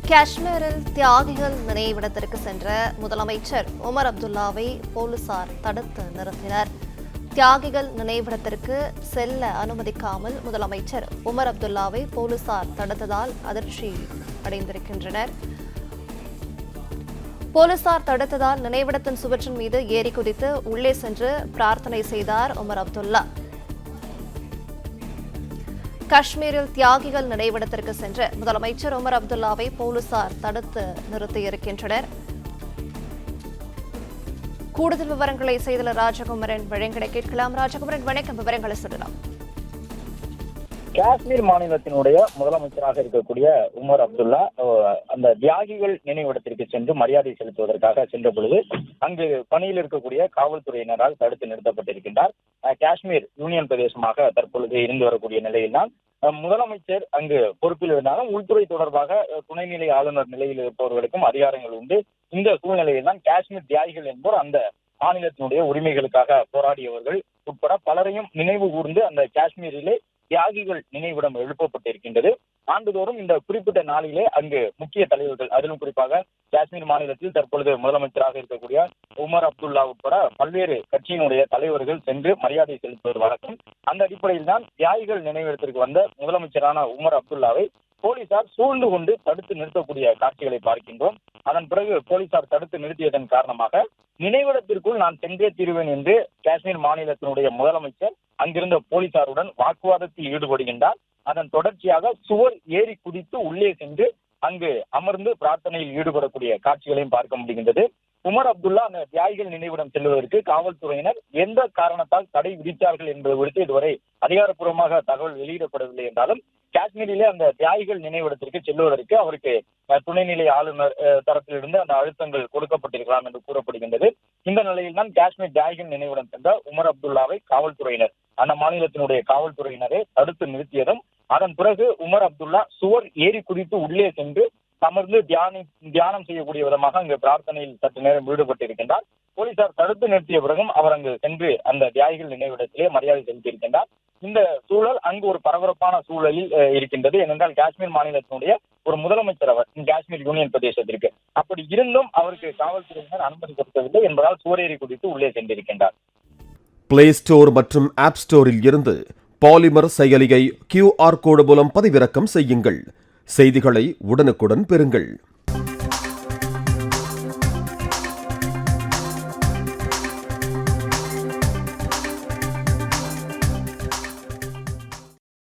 காஷ்மீரில் தியாகிகள் நினைவிடத்திற்கு சென்ற முதலமைச்சர் உமர் அப்துல்லாவை போலீசார் தடுத்து நிறுத்தினர். தியாகிகள் நினைவிடத்திற்கு செல்ல அனுமதிக்காமல் முதலமைச்சர் உமர் அப்துல்லாவை போலீசார் தடுத்ததால் அதிர்ச்சி அடைந்திருக்கின்றனர். போலீசார் தடுத்ததால் நினைவிடத்தின் சுவற்றின் மீது ஏறி குதித்து உள்ளே சென்று பிரார்த்தனை செய்தார் உமர் அப்துல்லா. காஷ்மீரில் தியாகிகள் நினைவிடத்திற்கு சென்ற முதலமைச்சர் உமர் அப்துல்லாவை போலீசார் தடுத்து நிறுத்தியிருக்கின்றனர். கூடுதல் விவரங்களை செய்தியாளர் ராஜகுமரன் வழங்கிட கேட்கலாம். ராஜகுமரன், வணக்கம். விவரங்களை சொல்லலாம். காஷ்மீர் மாநிலத்தினுடைய முதலமைச்சராக இருக்கக்கூடிய உமர் அப்துல்லா அந்த தியாகிகள் நினைவிடத்திற்கு சென்று மரியாதை செலுத்துவதற்காக சென்ற பொழுது அங்கு பணியில் இருக்கக்கூடிய காவல்துறையினரால் தடுத்து நிறுத்தப்பட்டிருக்கின்றார். காஷ்மீர் யூனியன் பிரதேசமாக தற்பொழுது இருந்து வரக்கூடிய நிலையில்தான் முதலமைச்சர் அங்கு பொறுப்பில் இருந்தாலும் உள்துறை தொடர்பாக துணைநிலை ஆளுநர் நிலையில் இருப்பவர்களுக்கும் அதிகாரங்கள் உண்டு. இந்த சூழ்நிலையில் தான் காஷ்மீர் தியாகிகள் என்போர் அந்த மாநிலத்தினுடைய உரிமைகளுக்காக போராடியவர்கள் உட்பட பலரையும் நினைவு கூர்ந்து அந்த காஷ்மீரிலே தியாகிகள் நினைவிடம் எழுப்பப்பட்டிருக்கின்றது. ஆண்டுதோறும் இந்த குறிப்பிட்ட நாளிலே அங்கு முக்கிய தலைவர்கள், அதிலும் குறிப்பாக காஷ்மீர் மாநிலத்தில் தற்பொழுது முதலமைச்சராக இருக்கக்கூடிய உமர் அப்துல்லா உட்பட பல்வேறு கட்சியினுடைய தலைவர்கள் சென்று மரியாதை செலுத்துவது வழக்கம். அந்த அடிப்படையில் தான் தியாகிகள் நினைவிடத்திற்கு வந்த முதலமைச்சரான உமர் அப்துல்லாவை போலீசார் சூழ்ந்து கொண்டு தடுத்து நிறுத்தக்கூடிய காட்சிகளை பார்க்கின்றோம். அதன் பிறகு போலீசார் தடுத்து நிறுத்தியதன் காரணமாக நினைவிடத்திற்குள் நான் சென்றே தீருவேன் என்று காஷ்மீர் மாநிலத்தினுடைய முதலமைச்சர் அங்கிருந்த போலீசாருடன் வாக்குவாதத்தில் ஈடுபடுகின்றார். அதன் தொடர்ச்சியாக சுவர் ஏறி குதித்து உள்ளே சென்று அங்கு அமர்ந்து பிரார்த்தனையில் ஈடுபடக்கூடிய காட்சிகளையும் பார்க்க முடிகின்றது. உமர் அப்துல்லா அந்த தியாகிகள் நினைவிடம் செல்வதற்கு காவல்துறையினர் எந்த காரணத்தால் தடை விதித்தார்கள் என்பது குறித்து இதுவரை அதிகாரப்பூர்வமாக தகவல் வெளியிடப்படவில்லை என்றாலும் காஷ்மீரிலே அந்த தியாகிகள் நினைவிடத்திற்கு செல்வதற்கு அவருக்கு துணைநிலை ஆளுநர் தரப்பிலிருந்து அந்த அழுத்தங்கள் கொடுக்கப்பட்டிருக்கலாம் என்று கூறப்படுகின்றது. இந்த நிலையில் தான் காஷ்மீர் தியாகிகள் நினைவிடம் சென்ற உமர் அப்துல்லாவை காவல்துறையினர், அந்த மாநிலத்தினுடைய காவல்துறையினரை தடுத்து நிறுத்தியதும் அதன் பிறகு உமர் அப்துல்லா சுவர் ஏறி குதித்து உள்ளே சென்று அமர்ந்து தியானம் செய்யக்கூடிய விதமாக அங்கு பிரார்த்தனையில் சற்று நேரம் ஈடுபட்டிருக்கின்றார். போலீசார் தடுத்து நிறுத்திய பிறகும் அவர் அங்கு சென்று அந்த தியாகிகள் நினைவிடத்திலே மரியாதை செலுத்தியிருக்கின்றார். இந்த சூழல் அங்கு ஒரு பரபரப்பான சூழலில் இருக்கின்றது. ஏனென்றால் காஷ்மீர் மாநிலத்தினுடைய ஒரு முதலமைச்சர் அவர் காஷ்மீர் யூனியன் பிரதேசத்திற்கு. அப்படி இருந்தும் அவருக்கு காவல்துறையினர் அனுமதி கொடுக்கவில்லை என்பதால் சுவரேறி குதித்து உள்ளே சென்றிருக்கின்றார். பிளே ஸ்டோர் மற்றும் ஆப் ஸ்டோரில் இருந்து பாலிமர் செயலியை QR கோடு மூலம் பதிவிறக்கம் செய்யுங்கள். செய்திகளை உடனுக்குடன் பெறுங்கள்.